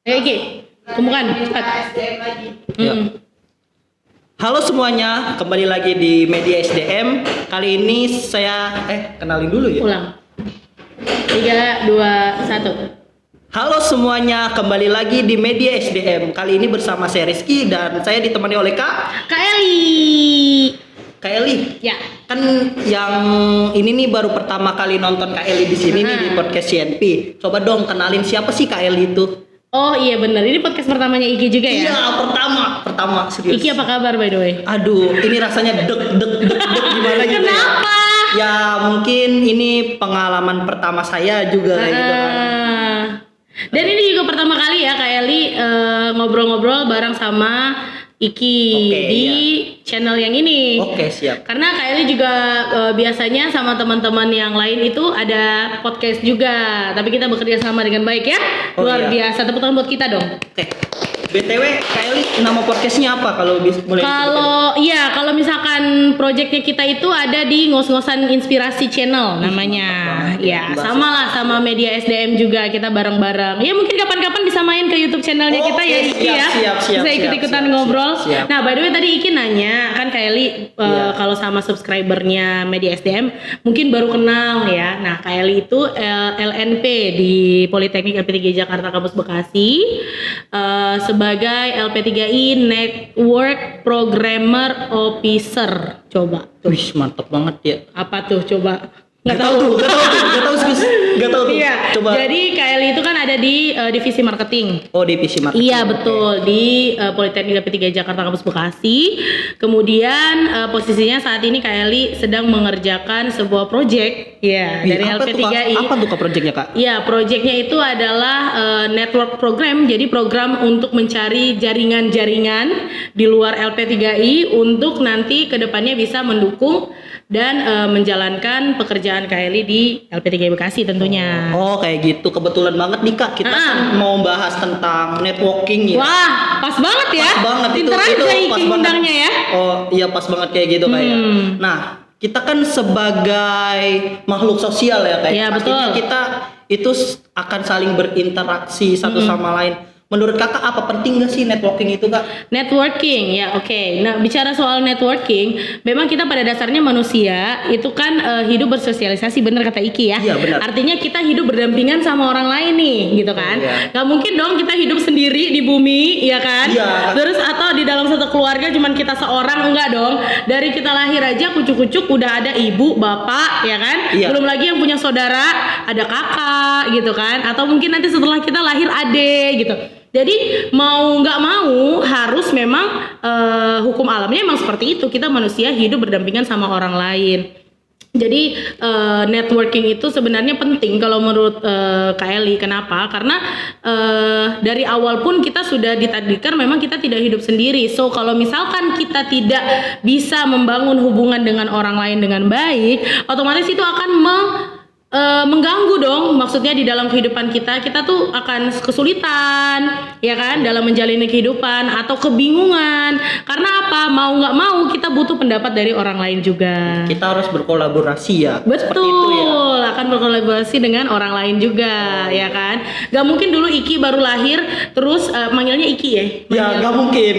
Iki, kemukan cepat. Ya. Halo semuanya, kembali lagi di Media SDM. Kali ini saya kenalin dulu ya. Ulang. 3, 2, 1. Halo semuanya, kembali lagi di Media SDM. Kali ini bersama saya Rizky dan saya ditemani oleh Kak Eli. Ya. Kan yang ini nih baru pertama kali nonton Kak Eli di sini nih di podcast CNP. Coba dong kenalin siapa sih Kak Eli itu? Oh iya benar, ini podcast pertamanya Iki juga ya? Iya, pertama serius. Iki apa kabar by the way? Aduh, ini rasanya deg gimana gitu. Kenapa? Ya mungkin ini pengalaman pertama saya juga gitu kan. Dan ini juga pertama kali ya Kak Eli ngobrol-ngobrol bareng sama Iki di channel yang ini. Oke, siap. Karena Kak Eli juga biasanya sama teman-teman yang lain itu ada podcast juga, tapi kita bekerja sama dengan baik ya. Luar biasa, tepuk tangan buat kita dong. Oke. BTW Kak Eli nama podcastnya apa kalau boleh Kalau misalkan projectnya kita itu ada di Ngos-ngosan Inspirasi Channel namanya. Ya, sama lah sama Media SDM juga kita bareng-bareng. Ya mungkin kapan-kapan bisa main ke YouTube channelnya kita ya Iki ya. Siap, bisa ikut-ikutan ngobrol. Siap. Nah, by the way tadi Iki nanya kan Kak Eli kalau sama subscribernya Media SDM mungkin baru kenal ya. Nah, Kak Eli itu LNP di Politeknik LP3I Jakarta Kampus Bekasi. Sebagai LP3I Network Programmer Officer. Coba. Wih, mantap banget ya. Apa tuh coba? Gak tahu tuh. Iya. Coba. Jadi KLI itu kan ada di divisi marketing. Oh, divisi marketing. Iya betul, di Politeknik LP3I Jakarta Kampus Bekasi. Kemudian posisinya saat ini KLI sedang mengerjakan sebuah project ya dari LP3I. Apa tuh projectnya Kak? Iya, projectnya itu adalah network program. Jadi program untuk mencari jaringan-jaringan di luar LP3I untuk nanti kedepannya bisa mendukung dan menjalankan pekerjaan KLI di LP3I Bekasi tentunya. Oh kayak gitu, kebetulan banget nih Kak, kita kan mau bahas tentang networking ya. Wah, pas banget ya. Pas banget Pinter itu aja pas undangnya ya. Oh iya pas banget kayak gitu kayak. Nah kita kan sebagai makhluk sosial ya kayak. Iya pastinya betul. kita itu akan saling berinteraksi satu sama lain. Menurut kakak apa penting gak sih networking itu Kak? Networking ya oke. Nah bicara soal networking, memang kita pada dasarnya manusia itu kan hidup bersosialisasi, bener kata Iki ya. Iya benar. Artinya kita hidup berdampingan sama orang lain nih, gitu kan? Iya. Gak mungkin dong kita hidup sendiri di bumi, ya kan? Iya. Terus atau di dalam satu keluarga cuman kita seorang, enggak dong. Dari kita lahir aja kucuk-kucuk udah ada ibu, bapak, ya kan? Iya. Belum lagi yang punya saudara, ada kakak, gitu kan? Atau mungkin nanti setelah kita lahir adik, gitu. Jadi mau nggak mau harus memang hukum alamnya emang seperti itu, kita manusia hidup berdampingan sama orang lain. Jadi networking itu sebenarnya penting kalau menurut KLI. Kenapa? Karena dari awal pun kita sudah ditakdirkan memang kita tidak hidup sendiri. So kalau misalkan kita tidak bisa membangun hubungan dengan orang lain dengan baik, otomatis itu akan mengganggu dong, maksudnya di dalam kehidupan kita tuh akan kesulitan ya kan dalam menjalani kehidupan atau kebingungan. Karena apa, mau nggak mau kita butuh pendapat dari orang lain juga. Kita harus berkolaborasi ya. Betul, seperti itu ya. akan berkolaborasi dengan orang lain juga ya kan. Gak mungkin dulu Iki baru lahir terus manggilnya Iki ya. Ya nggak mungkin.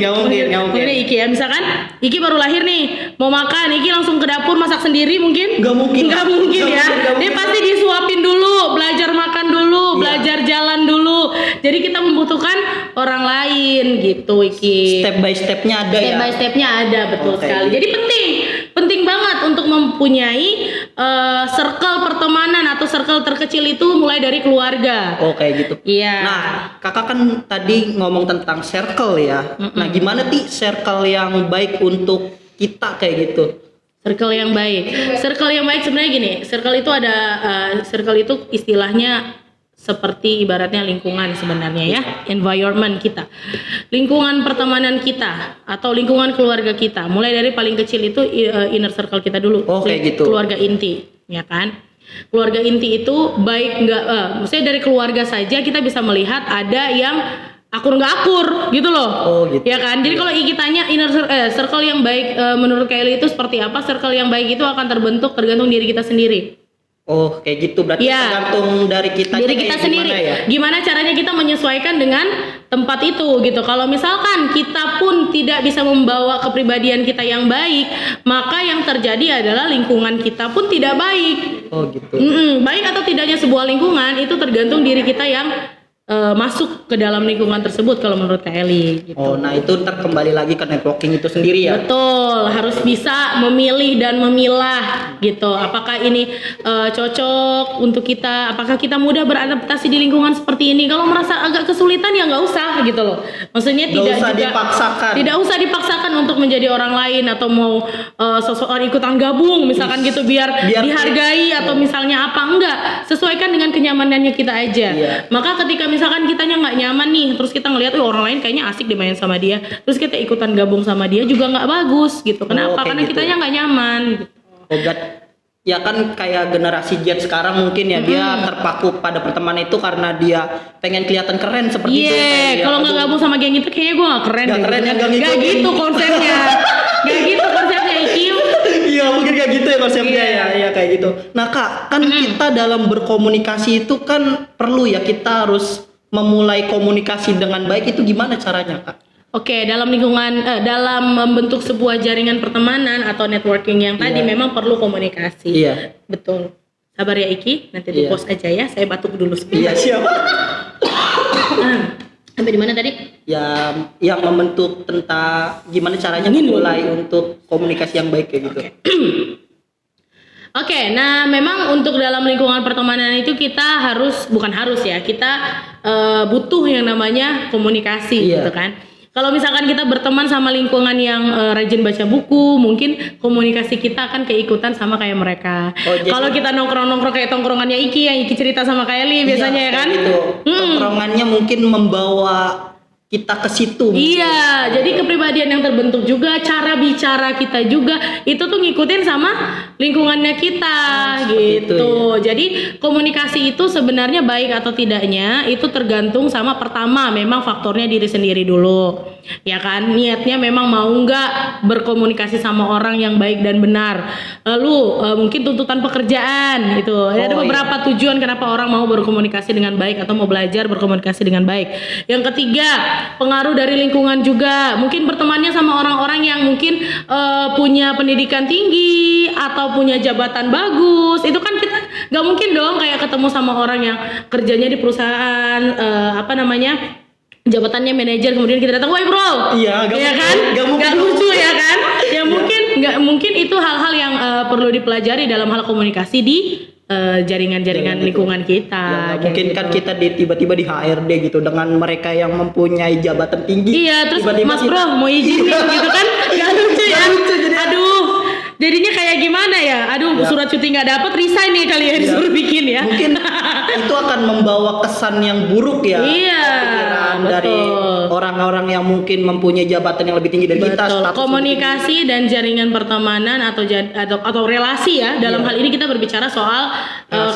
Manggilnya Iki ya, misalkan Iki baru lahir nih mau makan, Iki langsung ke dapur masak sendiri mungkin? Nggak mungkin Ya. Dia pasti disuapin dulu, belajar makan dulu, belajar jalan dulu. Jadi kita membutuhkan orang lain gitu Iki. Step by stepnya ada ya. Step by stepnya ada, betul sekali. Jadi penting banget untuk mempunyai circle pertemanan atau circle terkecil itu mulai dari keluarga. Oh kayak gitu. Iya. Nah kakak kan tadi ngomong tentang circle ya. Nah gimana sih circle yang baik untuk kita kayak gitu? Circle yang baik sebenarnya gini. Circle itu ada circle itu istilahnya seperti ibaratnya lingkungan sebenarnya ya, environment kita, lingkungan pertemanan kita atau lingkungan keluarga kita. Mulai dari paling kecil itu inner circle kita dulu. Oh kayak gitu. Keluarga inti, ya kan? Keluarga inti itu baik nggak, maksudnya dari keluarga saja kita bisa melihat ada yang akur nggak akur gitu loh. Oh gitu. Ya kan. Jadi kalau Iki tanya circle yang baik menurut Kelly itu seperti apa? Circle yang baik itu akan terbentuk tergantung diri kita sendiri. Oh, kayak gitu. Berarti Iya. tergantung dari kita Diri kita sendiri. Gimana caranya kita menyesuaikan dengan tempat itu gitu. Kalau misalkan kita pun tidak bisa membawa kepribadian kita yang baik, maka yang terjadi adalah lingkungan kita pun tidak baik. Oh, gitu. Baik atau tidaknya sebuah lingkungan itu tergantung diri kita yang masuk ke dalam lingkungan tersebut kalau menurut Kak Eli gitu. Oh, nah itu ntar kembali lagi ke networking itu sendiri ya. Betul, harus bisa memilih dan memilah gitu. Apakah ini cocok untuk kita? Apakah kita mudah beradaptasi di lingkungan seperti ini? Kalau merasa agak kesulitan ya nggak usah gitu loh. Maksudnya tidak usah juga dipaksakan. Tidak usah dipaksakan untuk menjadi orang lain atau mau seseorang ikutan gabung misalkan gitu biar dihargai atau misalnya apa, enggak. Sesuaikan dengan kenyamanannya kita aja. Iya. Maka ketika misalkan kitanya nggak nyaman nih, terus kita ngelihat orang lain kayaknya asik dimain sama dia, terus kita ikutan gabung sama dia juga nggak bagus gitu. Kenapa? kayak Karena gitu. kitanya nggak nyaman. Gitu. Oh, ya kan kayak generasi Z sekarang mungkin ya dia terpaku pada pertemanan itu karena dia pengen kelihatan keren seperti itu. Iya, kalau nggak gabung sama geng itu kayaknya gue nggak keren. Nggak deh. keren ya, nggak Nggak ngikutin. gitu konsepnya. Nggak gitu konsepnya Ikiu. Iya, mungkin kayak gitu ya konsepnya Iya. ya kayak gitu. Nah, Kak, kan kita dalam berkomunikasi itu kan perlu ya kita harus memulai komunikasi dengan baik. Itu gimana caranya, Kak? Oke, dalam lingkungan, dalam membentuk sebuah jaringan pertemanan atau networking yang tadi Iya. memang perlu komunikasi. Iya. Betul. Sabar ya Iki, nanti Iya. di post aja ya. Saya batuk dulu Iya, sebentar. siapa? Sampai di mana tadi? Ya, yang membentuk tentang gimana caranya memulai untuk komunikasi yang baik kayak gitu. Oke, nah memang untuk dalam lingkungan pertemanan itu kita bukan harus ya, kita butuh yang namanya komunikasi Iya. gitu kan. Kalau misalkan kita berteman sama lingkungan yang rajin baca buku, mungkin komunikasi kita akan keikutan sama kayak mereka. Oh, jadi- Kalau kita nongkrong-nongkrong kayak tongkrongannya Iki, yang Iki cerita sama Kak Eli biasanya Iya, ya kan? kayak gitu. Tongkrongannya mungkin membawa kita ke situ. Iya, jadi kepribadian yang terbentuk juga, cara bicara kita juga itu tuh ngikutin sama lingkungannya kita seperti gitu. itu, Jadi komunikasi itu sebenarnya baik atau tidaknya itu tergantung sama pertama memang faktornya diri sendiri dulu. Ya kan, niatnya memang mau nggak berkomunikasi sama orang yang baik dan benar. Lalu mungkin tuntutan pekerjaan itu. Ada Oh, beberapa tujuan kenapa orang mau berkomunikasi dengan baik atau mau belajar berkomunikasi dengan baik. Yang ketiga, pengaruh dari lingkungan juga. Mungkin bertemannya sama orang-orang yang mungkin punya pendidikan tinggi atau punya jabatan bagus. Itu kan kita nggak mungkin dong kayak ketemu sama orang yang kerjanya di perusahaan jabatannya manajer, kemudian kita datang, "Woi bro," Iya, nggak ya mungkin. kan? Nggak mungkin. Nggak lucu ya kan? Ya nggak mungkin itu hal-hal yang perlu dipelajari dalam hal komunikasi di jaringan-jaringan lingkungan kita. Ya, nggak kayak mungkin gitu. kan kita tiba-tiba di HRD gitu dengan mereka yang mempunyai jabatan tinggi. Iya, terus Tiba-tiba Mas kita- Bro mau izin nih gitu kan? Gak lucu ya. Aduh, jadinya kayak gimana ya? Aduh, Ya. surat cuti nggak dapat, resign nih kali ya disuruh bikin ya. Mungkin itu akan membawa kesan yang buruk ya. Iya, Pikiran dari betul. orang-orang yang mungkin mempunyai jabatan yang lebih tinggi dari kita. Betul. status Komunikasi dan jaringan pertemanan atau relasi ya. Dalam hal ini kita berbicara soal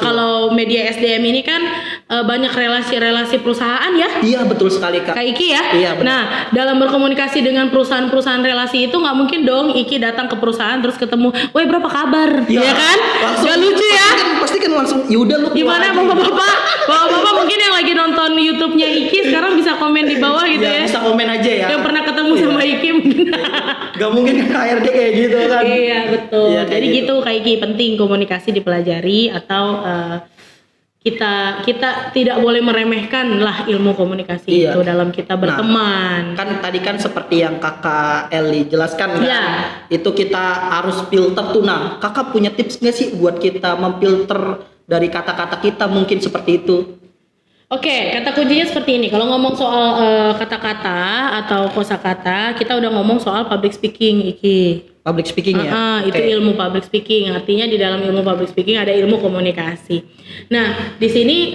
kalau media SDM ini kan banyak relasi-relasi perusahaan ya. lebih tinggi. Iya, betul sekali, Kak. Kayak Iki ya. Iya, benar. Nah, dalam berkomunikasi dengan perusahaan-perusahaan relasi itu nggak mungkin dong Iki datang ke perusahaan terus ketemu, "Woi, berapa kabar?" Iya. Ya kan? Langsung- Gak lucu ya. Pasti kan langsung yaudah lu keluar Gimana aja." bapak-bapak mungkin yang lagi nonton YouTube-nya Iki sekarang bisa komen di bawah gitu Ya, ya. bisa komen aja ya. Yang pernah ketemu sama Iki mungkin. Gak mungkin kan HRD kayak gitu kan. Iya, betul. Iya, kayak Jadi gitu kayak Iki, penting komunikasi dipelajari atau kita tidak boleh meremehkan lah ilmu komunikasi Iya. itu dalam kita berteman. Kan tadi kan seperti yang Kakak Eli jelaskan kan, Iya. itu kita harus filter tuh. Nah, Kakak punya tips nggak sih buat kita memfilter dari kata-kata kita mungkin seperti itu? Oke, kata kuncinya seperti ini. Kalau ngomong soal kata-kata atau kosakata, kita udah ngomong soal public speaking, Iki. Public speaking ya? Itu Oke. ilmu public speaking. Artinya di dalam ilmu public speaking ada ilmu komunikasi. Nah, di sini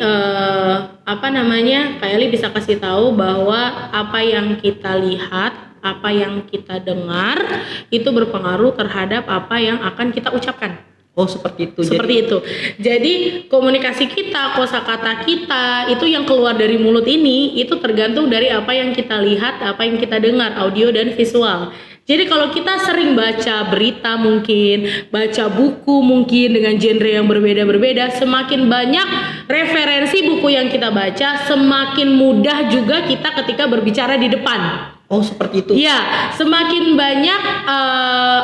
Kak Eli bisa kasih tahu bahwa apa yang kita lihat, apa yang kita dengar itu berpengaruh terhadap apa yang akan kita ucapkan. Oh, seperti itu. Seperti itu. Jadi komunikasi kita, kosakata kita itu yang keluar dari mulut ini itu tergantung dari apa yang kita lihat, apa yang kita dengar, audio dan visual. Jadi kalau kita sering baca berita mungkin, baca buku mungkin dengan genre yang berbeda-berbeda, semakin banyak referensi buku yang kita baca, semakin mudah juga kita ketika berbicara di depan. Oh, seperti itu. Iya, semakin banyak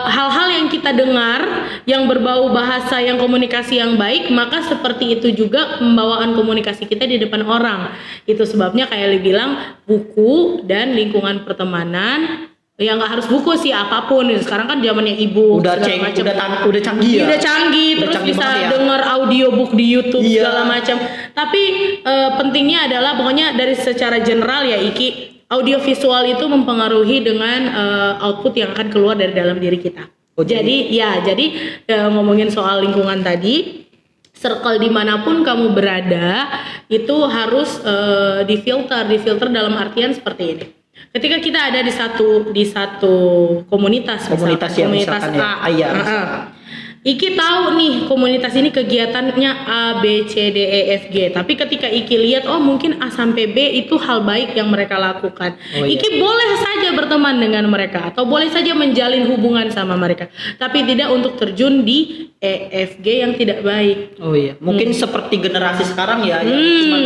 hal-hal yang kita dengar yang berbau bahasa yang komunikasi yang baik, maka seperti itu juga pembawaan komunikasi kita di depan orang. Itu sebabnya kayak bilang buku dan lingkungan pertemanan. Ya nggak harus buku sih, apapun. Sekarang kan zamannya e-book Udah segala macam. udah canggih ya. Udah canggih, Udah terus canggih bisa banget ya. denger audiobook di YouTube Iya. segala macam. Tapi pentingnya adalah pokoknya dari secara general ya Iki, audio visual itu mempengaruhi dengan output yang akan keluar dari dalam diri kita. Oh, jadi ngomongin soal lingkungan tadi, circle dimanapun kamu berada itu harus difilter dalam artian seperti ini. Ketika kita ada di satu komunitas yang misalkan A, ya. Iki tahu nih komunitas ini kegiatannya A, B, C, D, E, F, G. Tapi ketika Iki lihat, oh mungkin A sampai B itu hal baik yang mereka lakukan. Oh, iya. Iki boleh saja berteman dengan mereka atau boleh saja menjalin hubungan sama mereka. Tapi tidak untuk terjun di E, F, G yang tidak baik. Oh iya, mungkin seperti generasi sekarang ya, yang cuman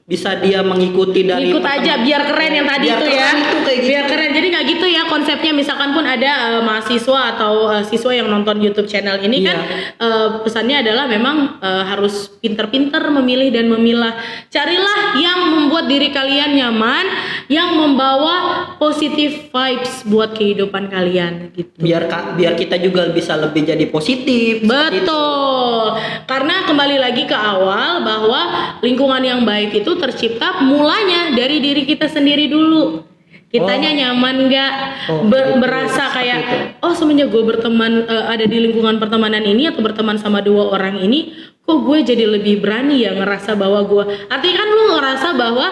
bisa dia mengikuti dari Ikut aja biar keren yang tadi biar itu ya. keren itu kayak gitu. Biar keren. Jadi nggak gitu ya konsepnya, misalkan pun ada mahasiswa atau siswa yang nonton YouTube channel ini Iya. kan pesannya adalah memang harus pinter-pinter memilih dan memilah. Carilah yang membuat diri kalian nyaman, yang membawa positive vibes buat kehidupan kalian gitu. biar kita juga bisa lebih jadi positif. seperti itu. Betul. Karena kembali lagi ke awal bahwa lingkungan yang baik itu tercipta mulanya dari diri kita sendiri dulu. Kitanya nyaman nggak, gitu. berasa Seperti kayak itu. oh semenjak gue berteman ada di lingkungan pertemanan ini atau berteman sama dua orang ini, kok gue jadi lebih berani ya ngerasa bahwa gue. Artinya kan lu ngerasa bahwa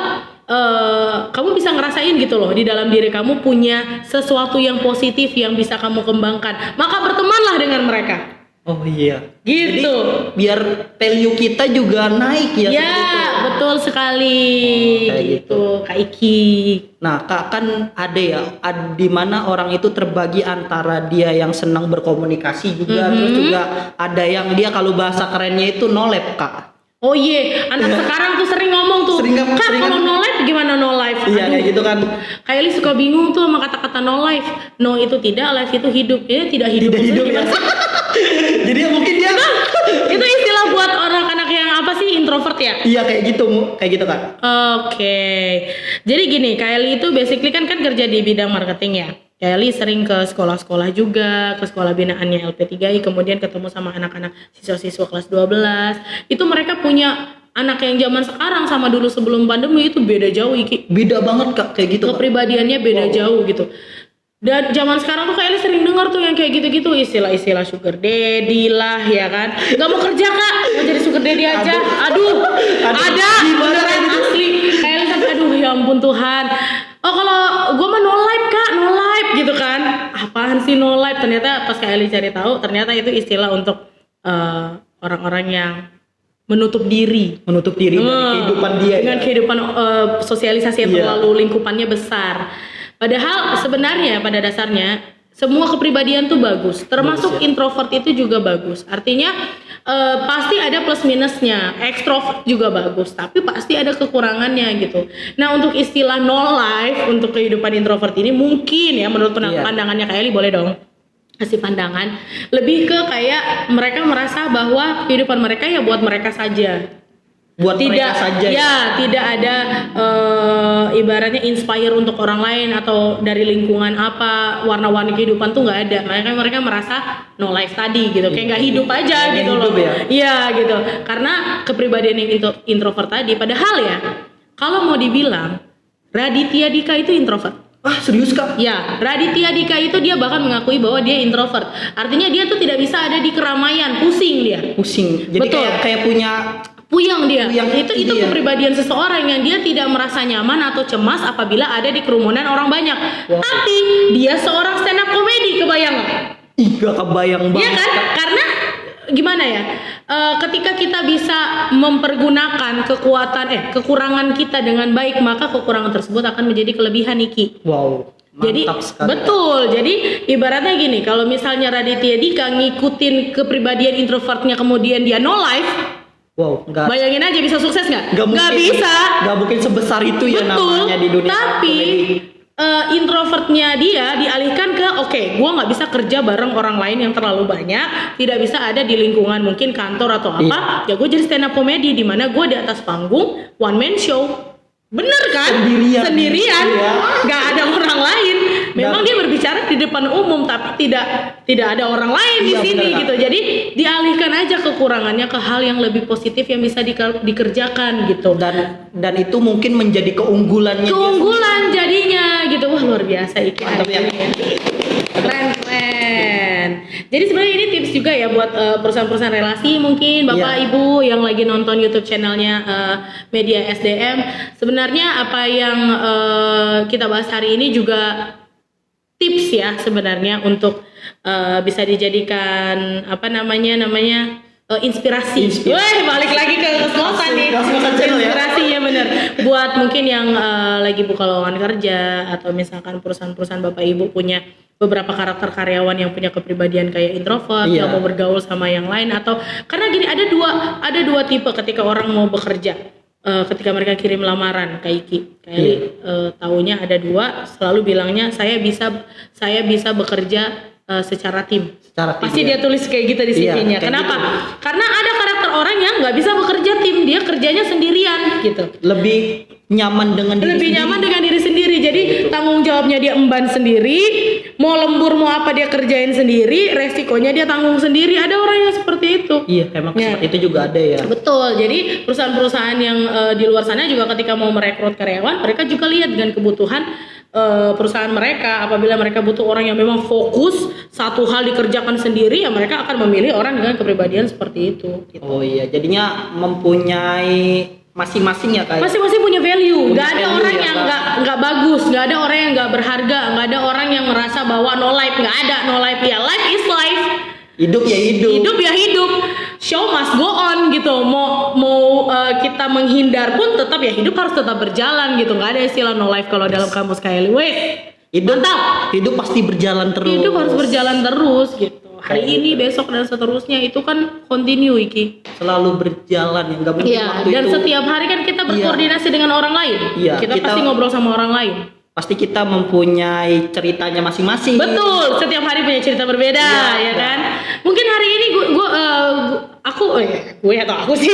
kamu bisa ngerasain gitu loh di dalam diri kamu punya sesuatu yang positif yang bisa kamu kembangkan. Maka bertemanlah dengan mereka. Oh iya. Gitu. Jadi biar value kita juga naik ya. Ya, seperti itu. betul sekali. Kayak gitu, Kak Iki. Nah, Kak, kan ada ya, di mana orang itu terbagi antara dia yang senang berkomunikasi juga, terus juga ada yang dia kalau bahasa kerennya itu no lab, Kak. Oh iya, anak sekarang tuh sering ngomong tuh, Kak kalau no life gimana no life? Iya, kayak gitu kan. Kayak Li suka bingung tuh sama kata-kata no life. No itu tidak, life itu hidup. Ya tidak hidup. Tidak hidup ya. Maksudnya gimana sih? Jadi mungkin dia Itu istilah buat orang anak yang apa sih, introvert ya? iya kayak gitu Kak. Oke. Jadi gini, Kylie itu basically kan kerja di bidang marketing ya. Kylie sering ke sekolah-sekolah juga, ke sekolah binaannya LP3I, kemudian ketemu sama anak-anak siswa-siswa kelas 12. Itu mereka punya anak yang zaman sekarang sama dulu sebelum pandemi itu beda jauh Iki. Beda banget Kak, kayak gitu. Kak. Kepribadiannya beda jauh gitu. Dan zaman sekarang tuh Kylie sering dengar tuh yang kayak gitu-gitu, istilah-istilah sugar daddy lah ya kan. Gak mau kerja Kak, mau jadi sugar daddy aja. Aduh, ada beneran asli. Kylie sampai aduh ya ampun Tuhan. Oh kalau gue mah no life Kak, no life gitu kan. Apaan sih no life? Ternyata pas Kylie cari tahu, ternyata itu istilah untuk orang-orang yang menutup diri Menutup diri dari kehidupan dia. dengan Ya? kehidupan sosialisasi yang Iya. terlalu lingkupannya besar. Padahal sebenarnya pada dasarnya semua kepribadian tuh bagus, termasuk Bagus, ya. introvert itu juga bagus. Artinya pasti ada plus minusnya. Ekstrovert juga bagus, tapi pasti ada kekurangannya gitu. Nah untuk istilah no life untuk kehidupan introvert ini mungkin ya menurut Iya. pandangannya Kak Eli, boleh dong kasih pandangan. Lebih ke kayak mereka merasa bahwa kehidupan mereka ya buat mereka saja. Buat Tidak mereka saja ya, tidak ada ibaratnya inspire untuk orang lain atau dari lingkungan apa, warna-warni kehidupan tuh nggak ada. Mereka merasa no life tadi gitu, kayak nggak hidup aja Nggak gitu hidup loh. ya? Iya gitu, karena kepribadian yang introvert tadi. Padahal ya, kalau mau dibilang Raditya Dika itu introvert. Ah serius Kak? Ya, Raditya Dika itu dia bahkan mengakui bahwa dia introvert. Artinya dia tuh tidak bisa ada di keramaian, pusing dia. Pusing. Jadi Betul. kayak punya Puyeng dia. Puyeng, Itu iya. kepribadian seseorang yang dia tidak merasa nyaman atau cemas apabila ada di kerumunan orang banyak. Wow. Tapi dia seorang stand up comedy, kebayang nggak? Ih gak kebayang Iya banget kan? Kak. Karena gimana ya? Ketika kita bisa mempergunakan kekurangan kita dengan baik, maka kekurangan tersebut akan menjadi kelebihan Niki. Wow. Jadi Mantap sekali. betul. Jadi ibaratnya gini, kalau misalnya Raditya Dika ngikutin kepribadian introvertnya kemudian dia no life, Wow, nggak bayangin aja bisa sukses nggak? nggak Nggak mungkin, bisa. nggak mungkin sebesar itu ya Betul. namanya di dunia Tapi komedi. introvertnya dia dialihkan ke oke, gua nggak bisa kerja bareng orang lain yang terlalu banyak, tidak bisa ada di lingkungan mungkin kantor atau apa. Ya gue jadi stand up comedy di mana gue di atas panggung one man show. Bener kan? Sendirian. Iya. Nggak ada orang lain. Memang Dan- dia berbicara di depan umum, tapi tidak ada orang lain di Iya, sini bener, Kak. gitu. Jadi dialihkan aja kekurangannya ke hal yang lebih positif yang bisa dikerjakan gitu. Dan itu mungkin menjadi keunggulannya dia Keunggulan jadinya gitu. Wah, luar biasa Iki. Mantap ya. Keren. Jadi sebenarnya ini tips juga ya buat perusahaan-perusahaan relasi mungkin Bapak Iya. Ibu yang lagi nonton YouTube channelnya Media SDM. Sebenarnya apa yang kita bahas hari ini juga tips ya sebenarnya untuk bisa dijadikan apa namanya inspirasi. Wah, balik lagi ke kos-kosan nih. Kos-kosan channel ya. Inspirasi ya bener. Buat mungkin yang lagi buka lowongan kerja atau misalkan perusahaan-perusahaan Bapak Ibu punya beberapa karakter karyawan yang punya kepribadian kayak introvert, Iya. nggak mau bergaul sama yang lain atau karena gini ada dua tipe ketika orang mau bekerja. Ketika mereka kirim lamaran ke Iki, taunya ada dua, selalu bilangnya saya bisa bekerja secara tim. Secara tim, Pasti ya. dia tulis kayak gitu di Iya, CV-nya. kayak Kenapa? gitu. Karena ada karakter orang yang nggak bisa bekerja tim, dia kerjanya sendirian gitu. lebih nyaman dengan diri Lebih sendiri. nyaman dengan diri sendiri. Jadi tanggung jawabnya dia emban sendiri, mau lembur mau apa dia kerjain sendiri, resikonya dia tanggung sendiri. Ada orang yang seperti itu. Iya, emang Ya. seperti itu juga ada ya. Betul. Jadi perusahaan-perusahaan yang di luar sana juga ketika mau merekrut karyawan, mereka juga lihat dengan kebutuhan perusahaan mereka. Apabila mereka butuh orang yang memang fokus satu hal dikerjakan sendiri, ya mereka akan memilih orang dengan kepribadian seperti itu. Gitu. Oh iya, jadinya mempunyai masing-masing ya kayak. Masing-masing punya value. Punya Gak ada value orang ya, yang Kak. nggak bagus, nggak ada orang yang nggak berharga, nggak ada orang yang merasa bahwa no life, nggak ada no life ya. Life is life. Hidup ya hidup. Hidup ya hidup. Show must go on gitu. Mau kita menghindar pun tetap ya hidup harus tetap berjalan gitu. Nggak ada istilah no life kalau dalam kamus KLI. Weh, Hidup, mantap. hidup pasti berjalan terus. Hidup harus berjalan terus gitu. Hari Kayak ini, besok dan seterusnya itu kan continue Iki. Selalu berjalan ya, nggak mungkin Iya. waktu Dan itu. setiap hari kan kita berkoordinasi dengan orang lain. Iya, Kita kita- pasti ngobrol sama orang lain. Pasti kita mempunyai ceritanya masing-masing. Betul, setiap hari punya cerita berbeda, Iya, ya kan? Mungkin hari ini gue atau aku sih,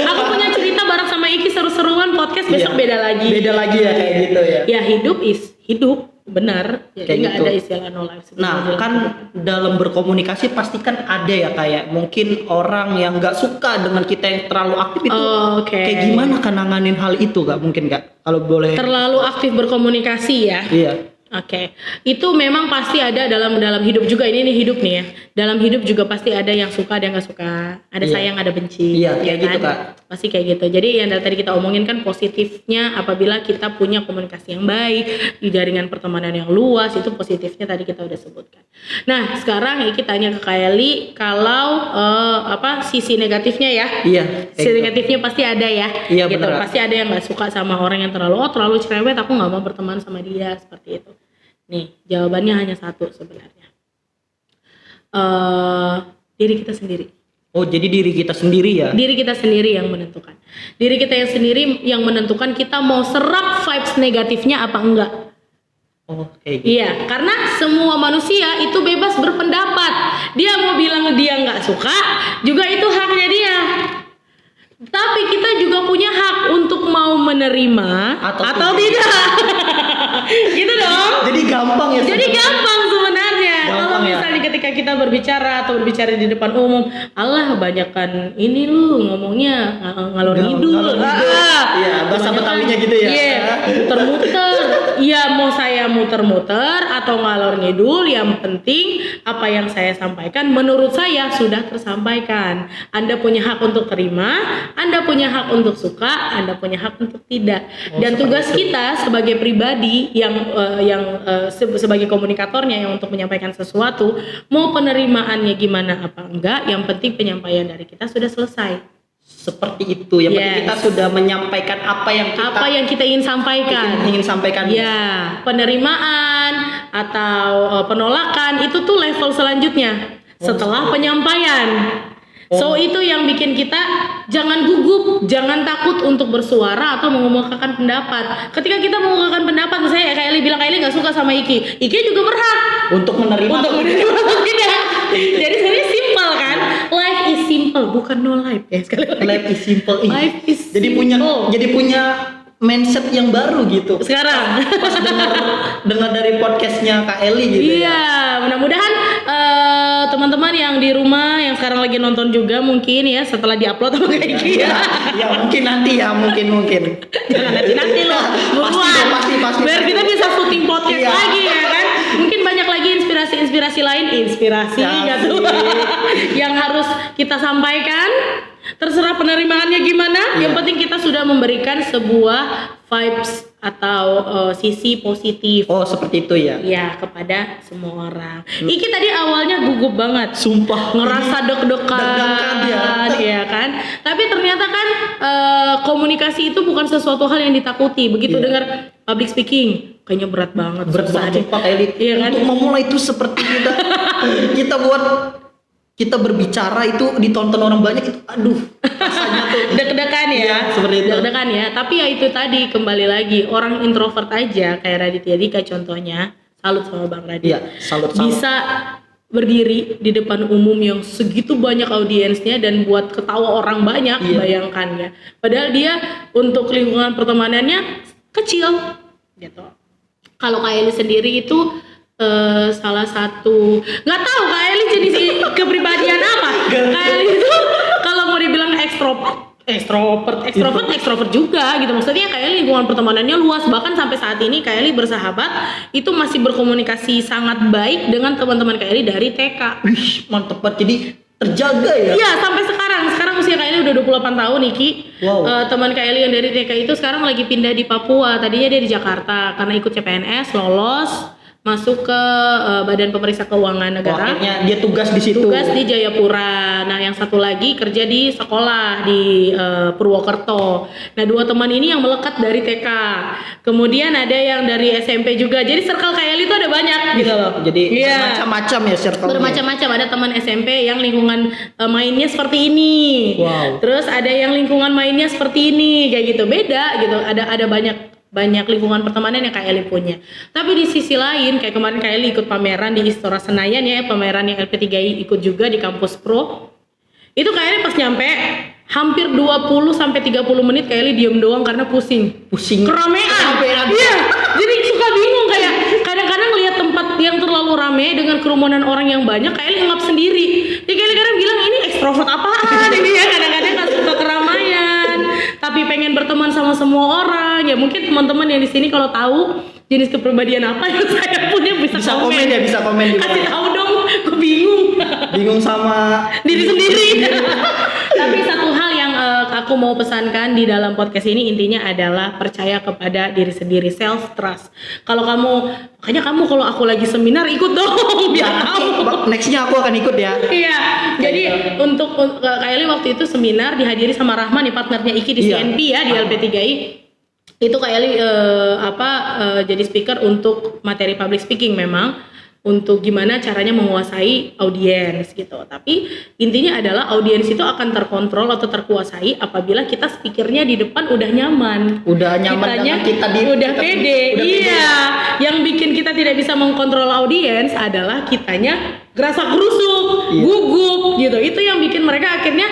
aku punya cerita bareng sama Iki seru-seruan podcast besok Iya. beda lagi. Beda lagi ya kayak gitu ya. Ya hidup is hidup, benar. Jadi Kayak nggak gitu. ada istilah no life. Nah, kan dalam berkomunikasi pasti kan ada ya kayak mungkin orang yang nggak suka dengan kita yang terlalu aktif itu. Oh, oke. Kayak gimana kan nanganin hal itu Kak? Mungkin Kak kalau boleh. Terlalu aktif berkomunikasi ya. Iya. Oke, itu memang pasti ada dalam hidup juga ini hidup nih ya. Dalam hidup juga pasti ada yang suka, ada yang nggak suka, ada Iya. sayang, ada benci. Iya, ya kayak gitu, Kak. Pasti kayak gitu. Jadi yang dari tadi kita omongin kan positifnya apabila kita punya komunikasi yang baik, di jaringan pertemanan yang luas, itu positifnya tadi kita udah sebutkan. Nah, sekarang kita tanya ke Kylie kalau sisi negatifnya ya. Iya. kayak Sisi gitu. negatifnya pasti ada ya. Iya, gitu. beneran. Pasti ada yang nggak suka sama orang yang terlalu cerewet, aku nggak mau berteman sama dia seperti itu. Nih, jawabannya hanya satu sebenarnya. Diri kita sendiri. Oh, jadi diri kita sendiri ya. Diri kita sendiri yang menentukan. Diri kita yang sendiri yang menentukan kita mau serap vibes negatifnya apa enggak. Oh, kayak gitu. Iya, karena semua manusia itu bebas berpendapat. Dia mau bilang dia nggak suka, juga itu haknya dia. Tapi kita juga punya hak untuk mau menerima atau tidak. Gitu dong. Jadi gampang ya. Jadi gampang sebenarnya. Kalau Gampang ya. misalnya ketika kita berbicara atau berbicara di depan umum, Allah banyakkan ini lu ngomongnya ngalor ngidul. Ngalor ngidul. Iya, bahasa Kebanyakan, Betawinya gitu ya. Iya, muter-muter. Iya, mau saya muter-muter atau ngalor ngidul, yang penting apa yang saya sampaikan menurut saya sudah tersampaikan. Anda punya hak untuk terima, Anda punya hak untuk suka, Anda punya hak untuk tidak. Dan seperti tugas itu. kita sebagai pribadi yang sebagai komunikatornya yang untuk menyampaikan sesuatu, mau penerimaannya gimana apa enggak, yang penting penyampaian dari kita sudah selesai. seperti itu. Yang penting Yes. kita sudah menyampaikan apa yang kita ingin sampaikan. ingin sampaikan. Ya, penerimaan atau penolakan itu tuh level selanjutnya setelah penyampaian. So itu yang bikin kita jangan gugup, jangan takut untuk bersuara atau mengemukakan pendapat. Ketika kita mengemukakan pendapat, misalnya kayak Eli bilang, Eli nggak suka sama Iki juga berhak Untuk menerima atau tidak. Jadi sebenarnya simple kan, life is simple, bukan no life ya sekali lagi. life is simple. Life is jadi punya mindset yang baru gitu. Sekarang Pas dengar dari podcastnya Kak Eli gitu. iya, mudah-mudahan teman-teman yang di rumah yang sekarang lagi nonton juga mungkin ya setelah diupload sama kayak Iki ya. Ya mungkin nanti ya, mungkin. Jangan nanti loh, buruan. Pasti. Biar kita bisa syuting podcast Iya. lagi ya kan. Mungkin banyak lagi inspirasi lain, nggak tuh yang harus kita sampaikan. Terserah penerimaannya gimana. Yang penting kita sudah memberikan sebuah vibes atau sisi positif. Oh, seperti itu ya. Ya, kepada semua orang. Iki tadi awalnya gugup banget. Sumpah. Ngerasa deg-degan ya kan. Tapi ternyata kan komunikasi itu bukan sesuatu hal yang ditakuti. Begitu dengar public speaking, kayaknya berat banget. Berat susah banget deh. Pak Eli. Iya kan? Untuk memulai itu seperti kita berbicara itu ditonton orang banyak itu, aduh, rasanya tuh Deg-degan ya. Iya, seperti itu. Deg-degan ya. Tapi ya itu tadi kembali lagi orang introvert aja kayak Raditya Dika contohnya. Salut sama Bang Radit. Iya, salut. Bisa berdiri di depan umum yang segitu banyak audiensnya dan buat ketawa orang banyak, Iya. bayangkan ya. Padahal dia untuk lingkungan pertemanannya kecil gitu. Kalau Kak Eli sendiri itu salah satu, nggak tahu Kak Eli jenis kepribadian apa. Kak Eli itu kalau mau dibilang ekstrovert juga gitu. Maksudnya Kak Eli lingkungan pertemanannya luas, bahkan sampai saat ini Kak Eli bersahabat itu masih berkomunikasi sangat baik dengan teman-teman Kak Eli dari TK. Wih, mantep banget. Jadi terjaga ya. Iya, sampai sekarang usia Kak Eli udah 28 tahun Niki. Wow. Teman Kak Eli yang dari TK itu sekarang lagi pindah di Papua. Tadinya dia di Jakarta karena ikut CPNS, lolos masuk ke Badan Pemeriksa Keuangan Negara. Akhirnya dia tugas di situ. Tugas di Jayapura. Nah, yang satu lagi kerja di sekolah di Purwokerto. Nah, dua teman ini yang melekat dari TK. Kemudian ada yang dari SMP juga. Jadi circle Kak Eli itu ada banyak gitu loh. Jadi Iya. bermacam-macam ya circle. Bermacam-macam, ada teman SMP yang lingkungan mainnya seperti ini. Wow. Terus ada yang lingkungan mainnya seperti ini, kayak gitu. Beda gitu. Ada banyak lingkungan pertemanan yang Kak Eli punya. Tapi di sisi lain, kayak kemarin Kak Eli ikut pameran di Istora Senayan ya, pameran yang LP3I ikut juga di Kampus Pro. Itu Kak Eli pas nyampe hampir 20 sampai 30 menit Kak Eli diem doang karena pusing. Keramaian. Iya. Jadi suka bingung kayak kadang-kadang lihat tempat yang terlalu rame dengan kerumunan orang yang banyak, Kak Eli ngap sendiri. Jadi Kak Eli kadang bilang ini ekstrovert apaan ini ya, kadang-kadang nggak suka keramaian, tapi pengen berteman sama semua orang. Ya mungkin teman-teman yang di sini kalau tahu jenis kepribadian apa yang saya punya bisa komen. Bisa komen di Kasih bawah. tahu dong, gue bingung. Bingung sama Diri sendiri. Tapi satu hal yang aku mau pesankan di dalam podcast ini intinya adalah percaya kepada diri sendiri, self trust. Makanya kamu kalau aku lagi seminar ikut dong biar tahu. Nextnya aku akan ikut ya. Iya. Jadi untuk Kak Eli waktu itu seminar dihadiri sama Rahman nih, partnernya Iki di Iya. CNP ya, di LP3I. Itu Kak Eli jadi speaker untuk materi public speaking memang. Untuk gimana caranya menguasai audiens gitu. Tapi intinya adalah audiens itu akan terkontrol atau terkuasai apabila kita speakernya di depan udah nyaman. Udah nyaman dengan kita udah pede. Iya. Yang bikin kita tidak bisa mengkontrol audiens adalah kitanya gerasa gerusuk, gugup gitu. Itu yang bikin mereka akhirnya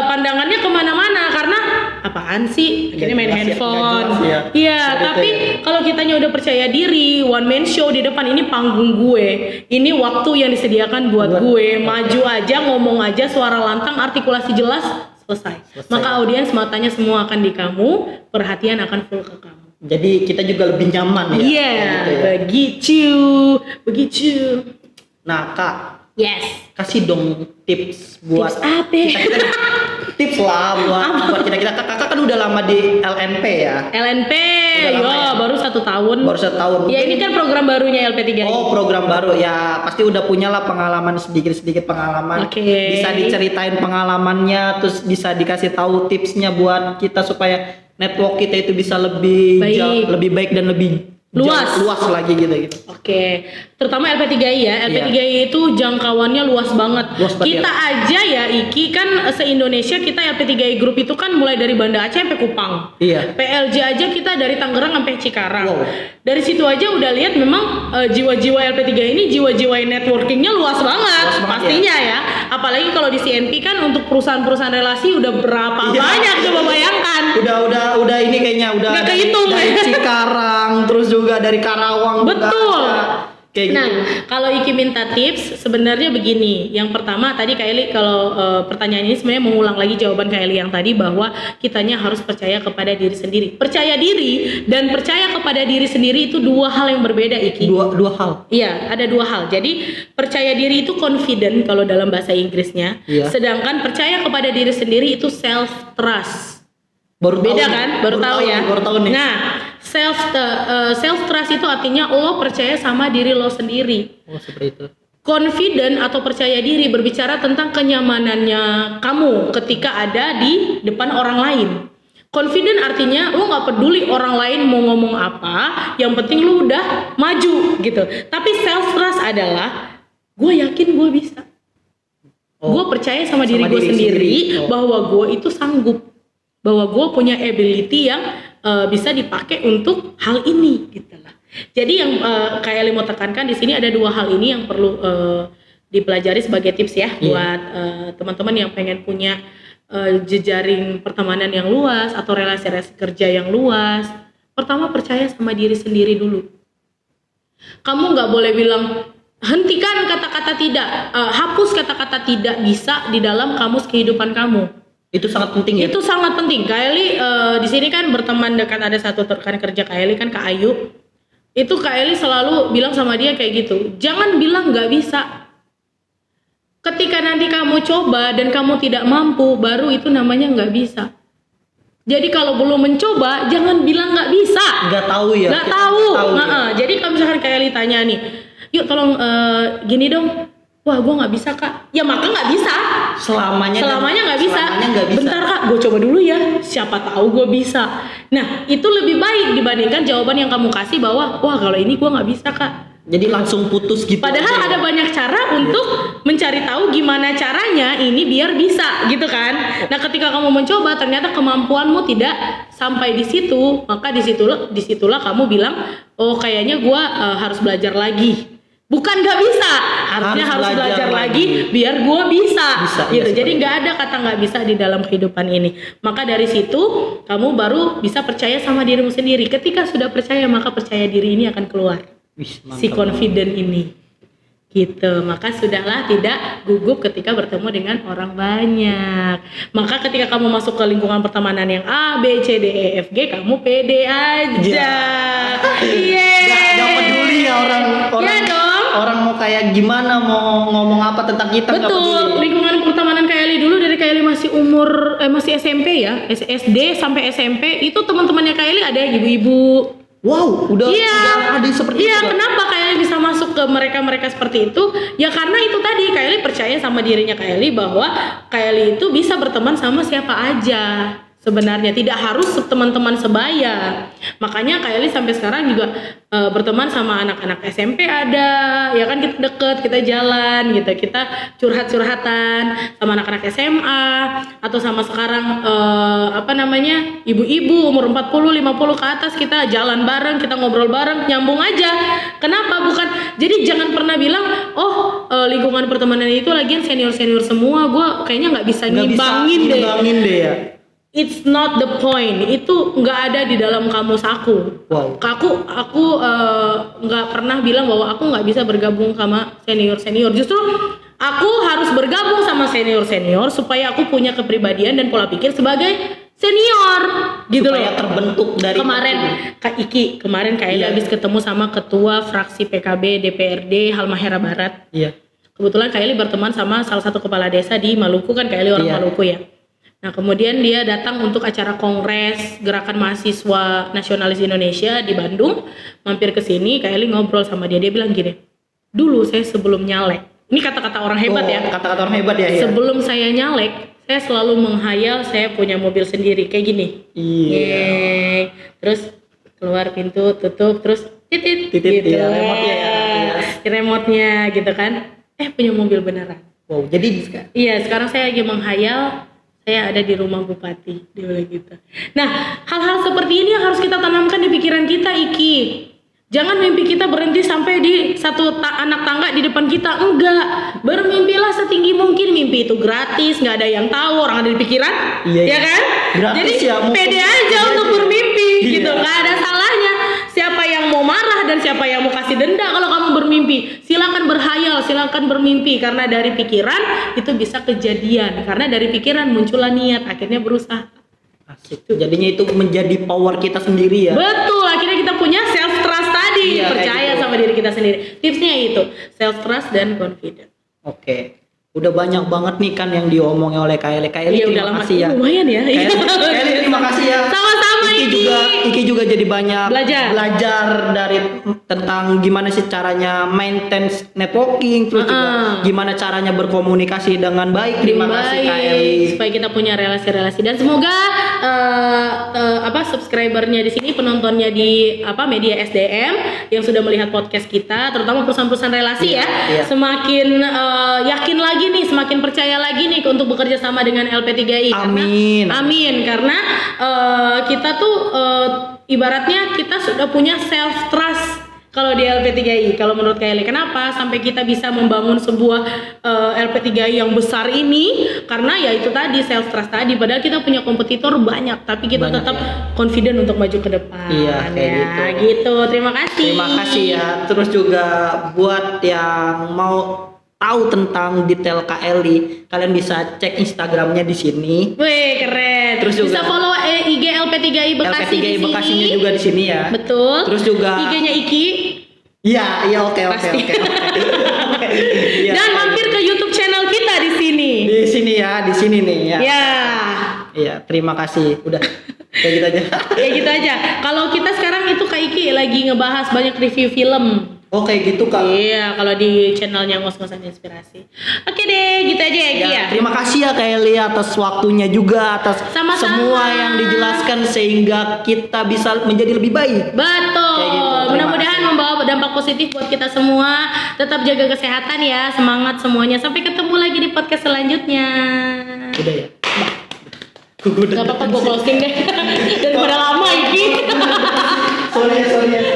pandangannya kemana-mana karena apaan sih? Akhirnya main handphone. Iya. Tapi kalau kitanya udah percaya diri, one man show di depan, ini panggung gue. Ini waktu yang disediakan buat gue. Maju aja, ngomong aja, suara lantang, artikulasi jelas, selesai. Maka audiens matanya semua akan di kamu, perhatian akan full ke kamu. Jadi kita juga lebih nyaman ya. Iya, gitu ya. begitu. Nah, Kak, Yes. kasih dong tips buat Tips apa? tips lah buat kita. Kakak kan udah lama di LNP ya. LNP Udah lama ya baru 1 tahun. Baru 1 tahun. Ya ini kan program barunya LP3I. Oh, program baru ya, pasti udah punya lah pengalaman, sedikit pengalaman. Oke. Bisa diceritain pengalamannya, terus bisa dikasih tahu tipsnya buat kita supaya network kita itu bisa lebih Baik. lebih baik dan lebih Luas lagi gitu. Oke, terutama LP3I ya. LP3I itu jangkauannya luas banget. Luas banget, Kita aja ya Iki kan se-Indonesia kita LP3I Group itu kan mulai dari Banda Aceh sampai Kupang. Iya. PLJ aja kita dari Tangerang sampai Cikarang. Wow. Dari situ aja udah lihat memang jiwa-jiwa LP3I ini jiwa-jiwa networkingnya luas banget. Luas banget, pastinya ya. Apalagi kalau di CNP kan untuk perusahaan-perusahaan relasi udah berapa Iya. banyak coba bayangkan. Udah ini kayaknya udah Nggak kehitung, dari ya. Cikarang, terus juga dari Karawang. Betul. Juga ada. Kayak Nah, gitu. kalau Iki minta tips sebenarnya begini. Yang pertama tadi Kak Eli kalau pertanyaan ini sebenarnya mengulang lagi jawaban Kak Eli yang tadi bahwa kitanya harus percaya kepada diri sendiri. Percaya diri dan percaya kepada diri sendiri itu 2 hal yang berbeda, Iki. Dua hal. Iya, ada 2 hal. Jadi percaya diri itu confident kalau dalam bahasa Inggrisnya. Iya. Sedangkan percaya kepada diri sendiri itu self trust. Baru Beda tahu, kan? Baru tahu ya. Baru tahu nih. Nah, self trust itu artinya lo percaya sama diri lo sendiri. Oh, seperti itu. Confident atau percaya diri berbicara tentang kenyamanannya kamu ketika ada di depan orang lain. Confident artinya lo nggak peduli orang lain mau ngomong apa, yang penting lo udah maju gitu. Tapi self trust adalah gue yakin gue bisa. Gue percaya sama diri gue sendiri bahwa gue itu sanggup, bahwa gue punya ability yang bisa dipakai untuk hal ini gitu lah. Jadi yang kayak Eli mau tekankan di sini ada 2 hal ini yang perlu dipelajari sebagai tips ya buat teman-teman yang pengen punya jejaring pertemanan yang luas atau relasi-relasi kerja yang luas. Pertama, percaya sama diri sendiri dulu. Kamu nggak boleh bilang hentikan kata-kata tidak, hapus kata-kata tidak bisa di dalam kamus kehidupan kamu. Itu sangat penting ya. Itu sangat penting. Kak Eli di sini kan berteman dekat, ada satu rekan kerja Kak Eli kan, Kak Ayu. Itu Kak Eli selalu bilang sama dia kayak gitu. Jangan bilang nggak bisa. Ketika nanti kamu coba dan kamu tidak mampu, baru itu namanya nggak bisa. Jadi kalau belum mencoba, jangan bilang nggak bisa. Nggak tahu ya. Nggak tahu. Ya. Jadi kalau misalkan Kak Eli tanya nih, yuk tolong gini dong. Wah, gue nggak bisa Kak. Ya maka nggak bisa. Selamanya nggak bisa. nggak bisa. Bentar Kak, gue coba dulu ya. Siapa tahu gue bisa. Nah, itu lebih baik dibandingkan jawaban yang kamu kasih bahwa wah kalau ini gue nggak bisa Kak. Jadi langsung putus gitu. Padahal ada banyak cara untuk mencari tahu gimana caranya ini biar bisa gitu kan. Nah, ketika kamu mencoba ternyata kemampuanmu tidak sampai di situ, maka disitulah kamu bilang oh kayaknya gue harus belajar lagi. Bukan nggak bisa, harusnya harus belajar lagi biar gue bisa gitu. Jadi nggak ada kata nggak bisa di dalam kehidupan ini. Maka dari situ kamu baru bisa percaya sama dirimu sendiri. Ketika sudah percaya, maka percaya diri ini akan keluar. Si confident ini gitu. Maka sudahlah tidak gugup ketika bertemu dengan orang banyak. Maka ketika kamu masuk ke lingkungan pertemanan yang A, B, C, D, E, F, G, kamu pede aja. Iya. Gak peduli ya orang Ya dong. orang mau kayak gimana, mau ngomong apa tentang kita. Betul. Lingkungan pertemanan Kak Eli dulu dari Kak Eli masih masih SMP ya, SD sampai SMP itu teman-temannya Kak Eli ada ibu-ibu. Wow, udah ada seperti itu. Iya, kenapa Kak Eli bisa masuk ke mereka seperti itu? Ya karena itu tadi Kak Eli percaya sama dirinya Kak Eli bahwa Kak Eli itu bisa berteman sama siapa aja. Sebenarnya tidak harus teman-teman sebaya. Makanya Kak Eli sampai sekarang juga berteman sama anak-anak SMP ada, ya kan kita deket, kita jalan gitu, kita curhat-curhatan sama anak-anak SMA atau sama sekarang ibu-ibu umur 40-50 ke atas kita jalan bareng, kita ngobrol bareng, nyambung aja. Kenapa? Bukan. Jadi jangan pernah bilang lingkungan pertemanan itu lagian senior-senior semua, gue kayaknya nggak bisa ngimbangin deh ya. It's not the point. Itu nggak ada di dalam kamus aku. Wow. Aku nggak pernah bilang bahwa aku nggak bisa bergabung sama senior. Justru aku harus bergabung sama senior supaya aku punya kepribadian dan pola pikir sebagai senior. Gitu supaya loh. Terbentuk dari kemarin Kak Eli habis ketemu sama ketua fraksi PKB DPRD Halmahera Barat. Iya. Kebetulan Kak Eli berteman sama salah satu kepala desa di Maluku kan, Kak Eli orang Maluku ya. Nah, kemudian dia datang untuk acara Kongres Gerakan Mahasiswa Nasionalis Indonesia di Bandung, mampir ke sini, Kak Eli ngobrol sama dia, dia bilang gini, dulu saya sebelum nyalek, ini kata-kata orang hebat ya, Kata-kata orang hebat ya. sebelum saya nyalek, saya selalu menghayal saya punya mobil sendiri, kayak gini. Iya. Yeay. Terus keluar pintu, tutup, terus titit, Titit, gitu. ya, remote-nya ya, Remote-nya gitu kan, punya mobil beneran. Wow, jadi Iya, sekarang saya lagi menghayal saya ada di rumah bupati, dia bilang gitu. Nah, hal-hal seperti ini yang harus kita tanamkan di pikiran kita, Iki. Jangan mimpi kita berhenti sampai di satu anak tangga di depan kita. Enggak, bermimpilah setinggi mungkin. Mimpi itu gratis, nggak ada yang tahu, orang ada di pikiran, Iya, ya iya. kan? Gratis Jadi ya, mau pede pede aja untuk aja. bermimpi, Iya. gitu. Nggak ada salahnya. Siapa yang mau marah dan siapa yang mau kasih denda kalau kamu bermimpi, silakan berhayal, silakan bermimpi, karena dari pikiran itu bisa kejadian, karena dari pikiran muncullah niat, akhirnya berusaha. asik. Jadinya itu menjadi power kita sendiri ya. Betul, akhirnya kita punya self trust tadi, Iya, kayak percaya gitu. sama diri kita sendiri. Tipsnya itu self trust dan confident. Oke. Udah banyak banget nih kan yang diomongin oleh Kak Eli. Kak Eli, Iya, udah terima lama kasih ya. lumayan ya. Kak Eli, terima kasih ya. Sama-sama, Iki. Iki juga jadi banyak Belajar. dari tentang gimana sih caranya maintain networking, terus juga gimana caranya berkomunikasi dengan baik. Terima kasih Kak Eli. Supaya kita punya relasi-relasi, dan semoga subscribernya di sini, penontonnya di media SDM yang sudah melihat podcast kita, terutama perusahaan-perusahaan relasi Iya, ya, iya. semakin yakin lagi nih, semakin percaya lagi nih untuk bekerja sama dengan LP3I. Amin. Karena kita tuh ibaratnya kita sudah punya self trust kalau di LP3I. Kalau menurut Kak Eli, kenapa sampai kita bisa membangun sebuah LP3I yang besar ini? Karena ya itu tadi, self trust tadi. Padahal kita punya kompetitor banyak, tapi kita Banyak, tetap ya. confident untuk maju ke depan. Iya, kayak ya, gitu. gitu. Terima kasih. Terima kasih ya. Terus juga buat yang mau tahu tentang detail Kak Eli, kalian bisa cek Instagramnya di sini. Wih, keren. Terus juga bisa follow IG LP3I Bekasi LP3I di sini. Bekasinya juga di sini ya. Betul. Terus juga IG-nya Iki. Iya, oke. Pasti. Iya. Dan mampir ke YouTube channel kita di sini. Di sini nih ya. Ya. Iya, terima kasih. Udah kayak gitu aja. Ya gitu aja. Kalau kita sekarang itu Kak Iki lagi ngebahas banyak review film. Oh, kayak gitu Kak. Iya, kalau di channelnya Ngos-Ngosan Inspirasi. Oke deh, gitu aja ya Ki ya. Terima kasih ya Kak Eli atas waktunya juga, atas Sama-sama. semua yang dijelaskan sehingga kita bisa menjadi lebih baik. Betul. Kayak gitu, terima Mudah-mudahan membawa dampak positif buat kita semua. Tetap jaga kesehatan ya, semangat semuanya. Sampai ketemu lagi di podcast selanjutnya. Udah ya. Gak apa-apa, gue closing deh. Daripada lama Iki. Sorry ya.